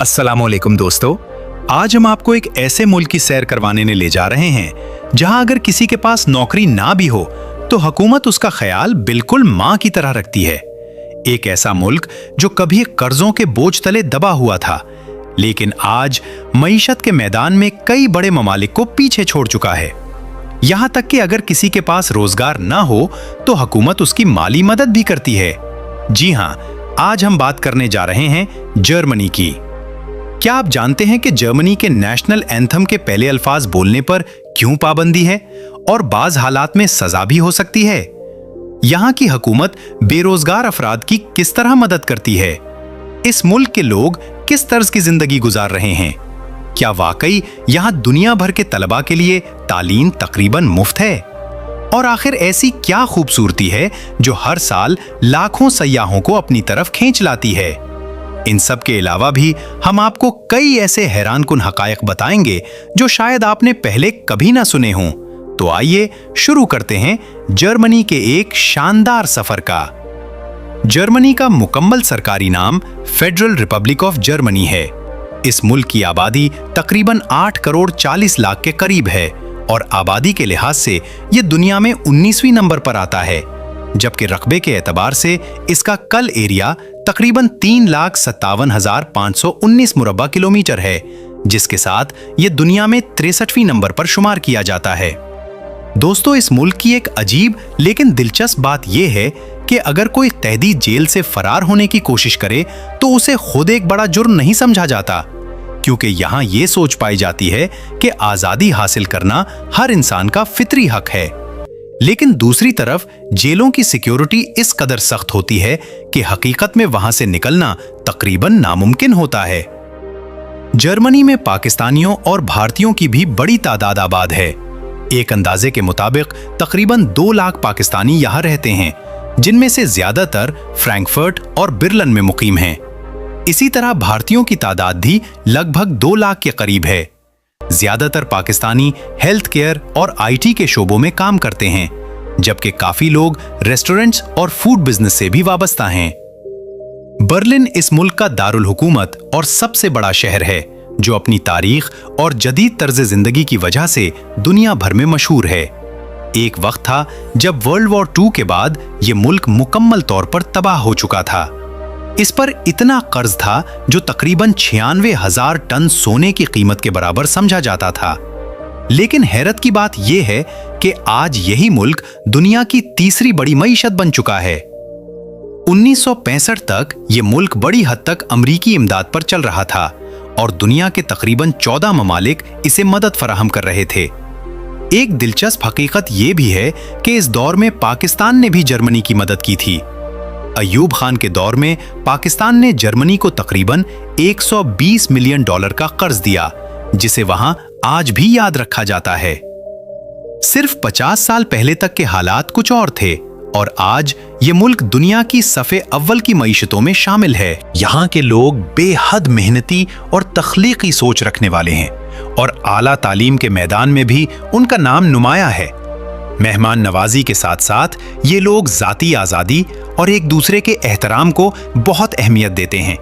अस्सलामुअलैकुम दोस्तों, आज हम आपको एक ऐसे मुल्क की सैर करवाने ले जा रहे हैं जहां अगर किसी के पास नौकरी ना भी हो तो हुकूमत उसका ख्याल बिल्कुल मां की तरह रखती है। एक ऐसा मुल्क जो कभी कर्जों के बोझ तले दबा हुआ था, लेकिन आज मईशत के मैदान में कई बड़े ममालिक को पीछे छोड़ चुका है। यहां तक कि अगर किसी के पास रोजगार ना हो तो हुकूमत उसकी माली मदद भी करती है। जी हां, आज हम बात करने जा रहे हैं जर्मनी की। क्या आप जानते हैं कि जर्मनी के नेशनल एंथम के पहले अल्फाज बोलने पर क्यों पाबंदी है और बाज हालात में सजा भी हो सकती है? यहां की हुकूमत बेरोजगार अफराद की किस तरह मदद करती है? इस मुल्क के लोग किस तर्ज की जिंदगी गुजार रहे हैं? क्या वाकई यहां दुनिया भर के तलबा के लिए तालीम तकरीबन मुफ्त है? और आखिर ऐसी क्या खूबसूरती है जो हर साल लाखों सयाहों को अपनी तरफ खींच लाती है? इन सब के अलावा भी हम आपको कई ऐसे हैरानकुन हकायक बताएंगे जो शायद आपने पहले कभी ना सुने हों। तो आइए शुरू करते हैं जर्मनी के एक शानदार सफर का। जर्मनी का मुकम्मल सरकारी नाम फेडरल रिपब्लिक ऑफ जर्मनी है। इस मुल्क की आबादी तकरीबन 8 करोड़ 40 लाख के करीब है और आबादी के लिहाज से यह दुनिया में 19वीं नंबर पर आता है, जबकि रकबे के एतबार से इसका कल एरिया तकरीबन 3,57,519 मुरब्बा किलोमीटर है, जिसके साथ ये दुनिया में 63वीं नंबर पर शुमार किया जाता है। दोस्तों, इस मुल्क की एक अजीब लेकिन दिलचस्प बात यह है कि अगर कोई कैदी जेल से फरार होने की कोशिश करे तो उसे खुद एक बड़ा जुर्म नहीं समझा जाता, क्योंकि यहाँ ये सोच पाई जाती है कि आजादी हासिल करना हर इंसान का फितरी हक है। लेकिन दूसरी तरफ जेलों की सिक्योरिटी इस कदर सख्त होती है कि हकीकत में वहां से निकलना तकरीबन नामुमकिन होता है। जर्मनी में पाकिस्तानियों और भारतीयों की भी बड़ी तादाद आबाद है। एक अंदाजे के मुताबिक तकरीबन 2 लाख पाकिस्तानी यहां रहते हैं, जिनमें से ज्यादातर फ्रैंकफर्ट और बिर्लिन में मुकीम हैं। इसी तरह भारतीयों की तादाद भी लगभग 2 लाख के करीब है। ज्यादातर पाकिस्तानी हेल्थ केयर और आईटी के शोबों में काम करते हैं, जबकि काफी लोग रेस्टोरेंट्स और फूड बिजनेस से भी वाबस्ता हैं। बर्लिन इस मुल्क का दारुल हुकूमत और सबसे बड़ा शहर है, जो अपनी तारीख और जदीद तर्ज जिंदगी की वजह से दुनिया भर में मशहूर है। एक वक्त था जब वर्ल्ड वॉर 2 के बाद यह मुल्क मुकम्मल तौर पर तबाह हो चुका था। इस पर इतना कर्ज था जो तकरीबन 96,000 टन सोने की कीमत के बराबर समझा जाता था। लेकिन हैरत की बात यह है कि आज यही मुल्क दुनिया की तीसरी बड़ी मईशत बन चुका है। 1965 तक यह मुल्क बड़ी हद तक अमरीकी इमदाद पर चल रहा था और दुनिया के तकरीबन 14 ममालिक इसे मदद फराहम कर रहे थे। एक दिलचस्प हकीकत यह भी है कि इस दौर में पाकिस्तान ने भी जर्मनी की मदद की थी। अयूब खान के दौर में पाकिस्तान ने जर्मनी को तकरीबन $120 मिलियन का कर्ज दिया, जिसे वहां आज भी याद रखा जाता है। सिर्फ 50 साल पहले तक के हालात कुछ और थे और आज ये मुल्क दुनिया की सफ़े अव्वल की मईशतों में शामिल है। यहाँ के लोग बेहद मेहनती और तख्लीकी सोच रखने वाले हैं और आला तालीम के मैदान में भी उनका नाम नुमाया है। मेहमान नवाजी के साथ साथ ये लोग जाती आज़ादी और एक दूसरे के एहतराम को बहुत अहमियत देते हैं।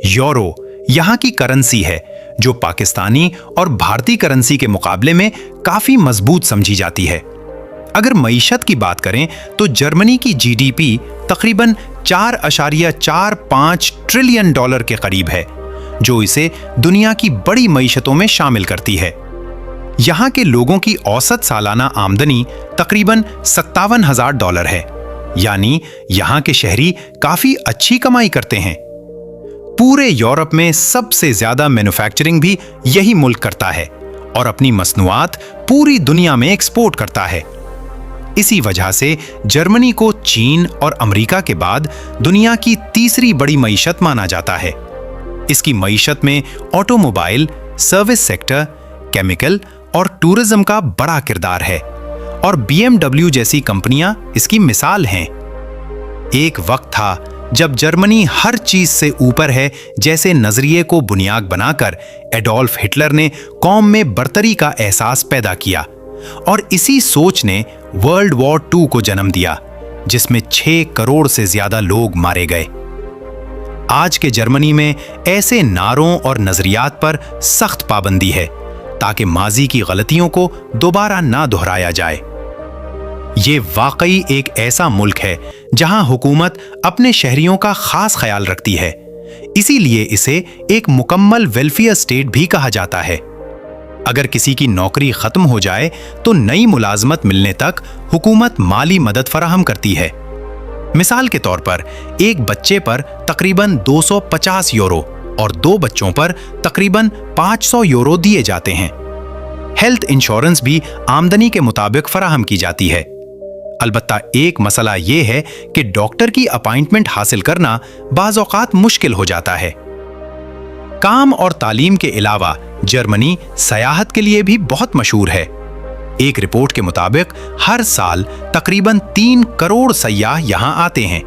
यूरो यहाँ की करेंसी है, जो पाकिस्तानी और भारतीय करेंसी के मुकाबले में काफी मजबूत समझी जाती है। अगर मईशत की बात करें तो जर्मनी की जीडीपी तकरीबन $4.45 ट्रिलियन के करीब है, जो इसे दुनिया की बड़ी मईशतों में शामिल करती है। यहाँ के लोगों की औसत सालाना आमदनी तकरीबन $57,000 है, यानी यहाँ के शहरी काफी अच्छी कमाई करते हैं। पूरे यूरोप में सबसे ज्यादा मैन्युफैक्चरिंग भी यही मुल्क करता है और अपनी मसनूआत पूरी दुनिया में एक्सपोर्ट करता है। इसी वजह से जर्मनी को चीन और अमेरिका के बाद दुनिया की तीसरी बड़ी मईशत माना जाता है। इसकी मईशत में ऑटोमोबाइल, सर्विस सेक्टर, केमिकल और टूरिज्म का बड़ा किरदार है और BMW जैसी कंपनियां इसकी मिसाल हैं। एक वक्त था जब जर्मनी हर चीज से ऊपर है जैसे नजरिए को बुनियाद बनाकर एडोल्फ हिटलर ने कौम में बर्तरी का एहसास पैदा किया और इसी सोच ने वर्ल्ड वॉर 2 को जन्म दिया, जिसमें 6 करोड़ से ज्यादा लोग मारे गए। आज के जर्मनी में ऐसे नारों और नजरियात पर सख्त पाबंदी है ताकि माजी की गलतियों को दोबारा ना दोहराया जाए। ये वाकई एक ऐसा मुल्क है जहां हुकूमत अपने शहरियों का खास ख्याल रखती है, इसीलिए इसे एक मुकम्मल वेलफेयर स्टेट भी कहा जाता है। अगर किसी की नौकरी खत्म हो जाए तो नई मुलाजमत मिलने तक हुकूमत माली मदद फराहम करती है। मिसाल के तौर पर एक बच्चे पर तकरीबन 250 यूरो और 2 बच्चों पर तकरीबन 500 यूरो दिए जाते हैं। हेल्थ इंश्योरेंस भी आमदनी के मुताबिक फराहम की जाती है। अलबत्ता एक मसला ये है कि डॉक्टर की अपॉइंटमेंट हासिल करना बाज़ औक़ात मुश्किल हो जाता है। काम और तालीम के अलावा जर्मनी सयाहत के लिए भी बहुत मशहूर है। एक रिपोर्ट के मुताबिक हर साल तकरीबन 3 करोड़ सयाह यहां आते हैं।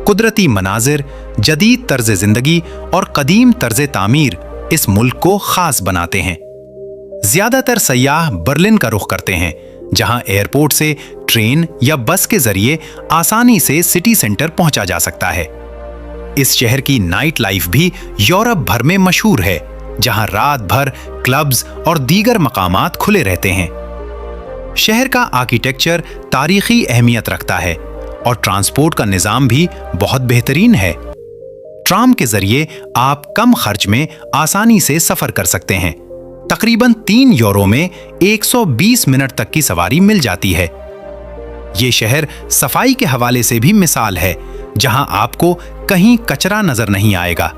कुदरती मनाजिर, जदीद तर्ज जिंदगी और कदीम तर्ज तामीर इस मुल्क को खास बनाते हैं। ज्यादातर सयाह बर्लिन का रुख करते हैं, जहां एयरपोर्ट से ट्रेन या बस के जरिए आसानी से सिटी सेंटर पहुंचा जा सकता है। इस शहर की नाइट लाइफ भी यूरोप भर में मशहूर है, जहां रात भर क्लब्स और दीगर मकामात खुले रहते हैं। शहर का आर्किटेक्चर तारीखी अहमियत रखता है और ट्रांसपोर्ट का निजाम भी बहुत बेहतरीन है। ट्राम के जरिए आप कम खर्च में आसानी से सफर कर सकते हैं। तकरीबन 3 यूरो में 120 मिनट तक की सवारी मिल जाती है। ये शहर सफाई के हवाले से भी मिसाल है, जहां आपको कहीं कचरा नजर नहीं आएगा।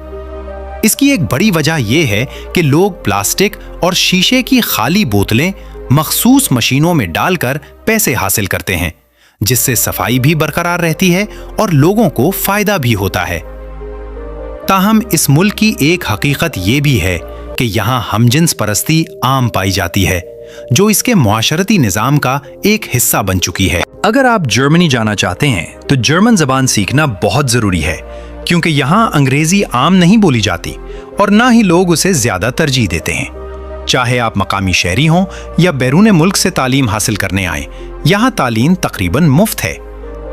इसकी एक बड़ी वजह यह है कि लोग प्लास्टिक और शीशे की खाली बोतलें मखसूस मशीनों में डालकर पैसे हासिल करते हैं, जिससे सफाई भी बरकरार रहती है और लोगों को फायदा भी होता है। ताहम इस मुल्क की एक हकीकत यह भी है कि यहाँ हमजिन्स परस्ती आम पाई जाती है, जो इसके मुआशरती निज़ाम का एक हिस्सा बन चुकी है। अगर आप जर्मनी जाना चाहते हैं तो जर्मन ज़बान सीखना बहुत ज़रूरी है, क्योंकि यहाँ अंग्रेज़ी आम नहीं बोली जाती और ना ही लोग उसे ज़्यादा तरजीह देते हैं। चाहे आप मकामी शहरी हों या बैरून मुल्क से तालीम हासिल करने आएं, यहाँ तालीम तकरीबन मुफ्त है।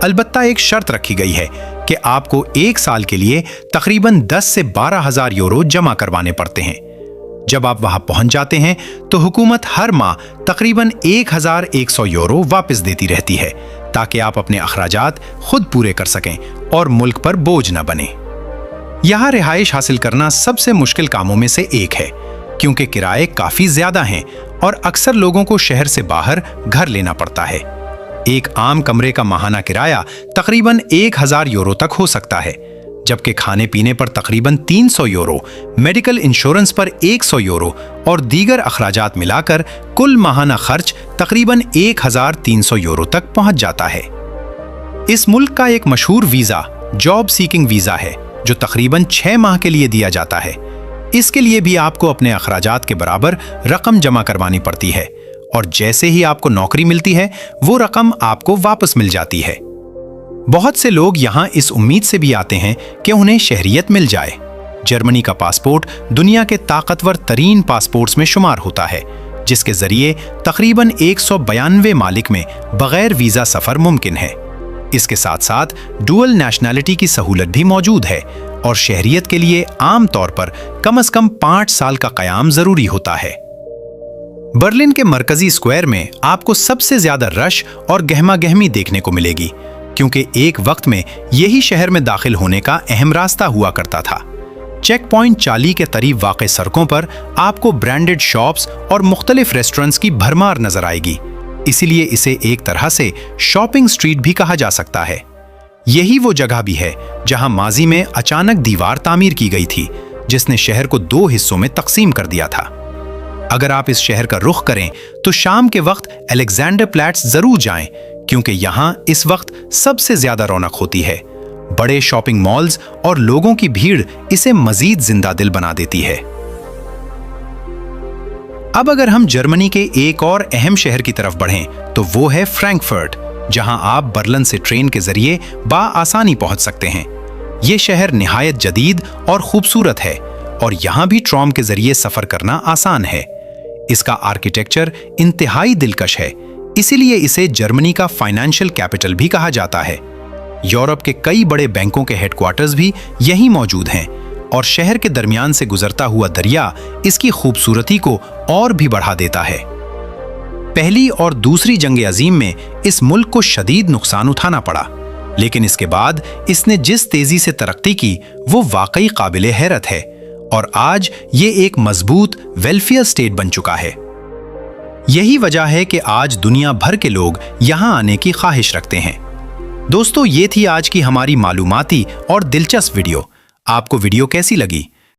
अलबत्ता एक शर्त रखी गई है कि आपको 1 साल के लिए तकरीबन 10 से 12 हज़ार यूरो जमा करवाने पड़ते हैं। जब आप वहां पहुंच जाते हैं तो हुकूमत हर माह तकरीबन 1100 यूरो वापस देती रहती है, ताकि आप अपने अखराजात खुद पूरे कर सकें और मुल्क पर बोझ न बने। यहाँ रिहाइश हासिल करना सबसे मुश्किल कामों में से एक है, क्योंकि किराए काफी ज्यादा हैं और अक्सर लोगों को शहर से बाहर घर लेना पड़ता है। एक आम कमरे का माहाना किराया तकरीबन 1000 यूरो तक हो सकता है, जबकि खाने पीने पर तकरीबन 300 यूरो, मेडिकल इंश्योरेंस पर 100 यूरो और दीगर अखराजात मिलाकर कुल माहाना खर्च तकरीबन 1300 यूरो तक पहुंच जाता है। इस मुल्क का एक मशहूर वीजा जॉब सीकिंग वीजा है, जो तकरीबन 6 माह के लिए दिया जाता है। इसके लिए भी आपको अपने अखराजात के बराबर रकम जमा करवानी पड़ती है और जैसे ही आपको नौकरी मिलती है वो रकम आपको वापस मिल जाती है। बहुत से लोग यहाँ इस उम्मीद से भी आते हैं कि उन्हें शहरियत मिल जाए। जर्मनी का पासपोर्ट दुनिया के ताकतवर तरीन पासपोर्ट्स में शुमार होता है, जिसके जरिए तकरीबन 192 मालिक में बगैर वीजा सफर मुमकिन है। इसके साथ साथ डुअल नेशनैलिटी की सहूलत भी मौजूद है और शहरियत के लिए आम तौर पर कम से कम 5 साल का क़याम जरूरी होता है। बर्लिन के मरकजी स्क्वायर में आपको सबसे ज्यादा रश और गहमा गहमी देखने को मिलेगी, क्योंकि एक वक्त में यही शहर में दाखिल होने का अहम रास्ता हुआ करता था। चेक पॉइंट चाली के करीब वाक़ सड़कों पर आपको ब्रांडेड शॉप्स और मुख्तलिफ रेस्टोरेंट्स की भरमार नजर आएगी, इसीलिए इसे एक तरह से शॉपिंग स्ट्रीट भी कहा जा सकता है। यही वो जगह भी है जहां माजी में अचानक दीवार तामीर की गई थी, जिसने शहर को 2 हिस्सों में तकसीम कर दिया था। अगर आप इस शहर का रुख करें तो शाम के वक्त अलेक्जेंडर प्लेट्स जरूर जाएं, क्योंकि यहाँ इस वक्त सबसे ज्यादा रौनक होती है। बड़े शॉपिंग मॉल्स और लोगों की भीड़ इसे मजीद जिंदा दिल बना देती है। अब अगर हम जर्मनी के एक और अहम शहर की तरफ बढ़ें तो वो है फ्रैंकफर्ट, जहां आप बर्लिन से ट्रेन के जरिए आसानी पहुंच सकते हैं। ये शहर निहायत जदीद और खूबसूरत है और यहाँ भी ट्राम के जरिए सफर करना आसान है। इसका आर्किटेक्चर इंतहाई दिलकश है, इसीलिए इसे जर्मनी का फाइनेंशियल कैपिटल भी कहा जाता है। यूरोप के कई बड़े बैंकों के हेडक्वार्टर्स भी यहीं मौजूद हैं और शहर के दरमियान से गुजरता हुआ दरिया इसकी खूबसूरती को और भी बढ़ा देता है। पहली और दूसरी जंग अजीम में इस मुल्क को शदीद नुकसान उठाना पड़ा, लेकिन इसके बाद इसने जिस तेजी से तरक्की की वो वाकई काबिले हैरत है और आज ये एक मजबूत वेलफेयर स्टेट बन चुका है। यही वजह है कि आज दुनिया भर के लोग यहाँ आने की ख्वाहिश रखते हैं। दोस्तों, ये थी आज की हमारी मालूमाती और दिलचस्प वीडियो। आपको वीडियो कैसी लगी?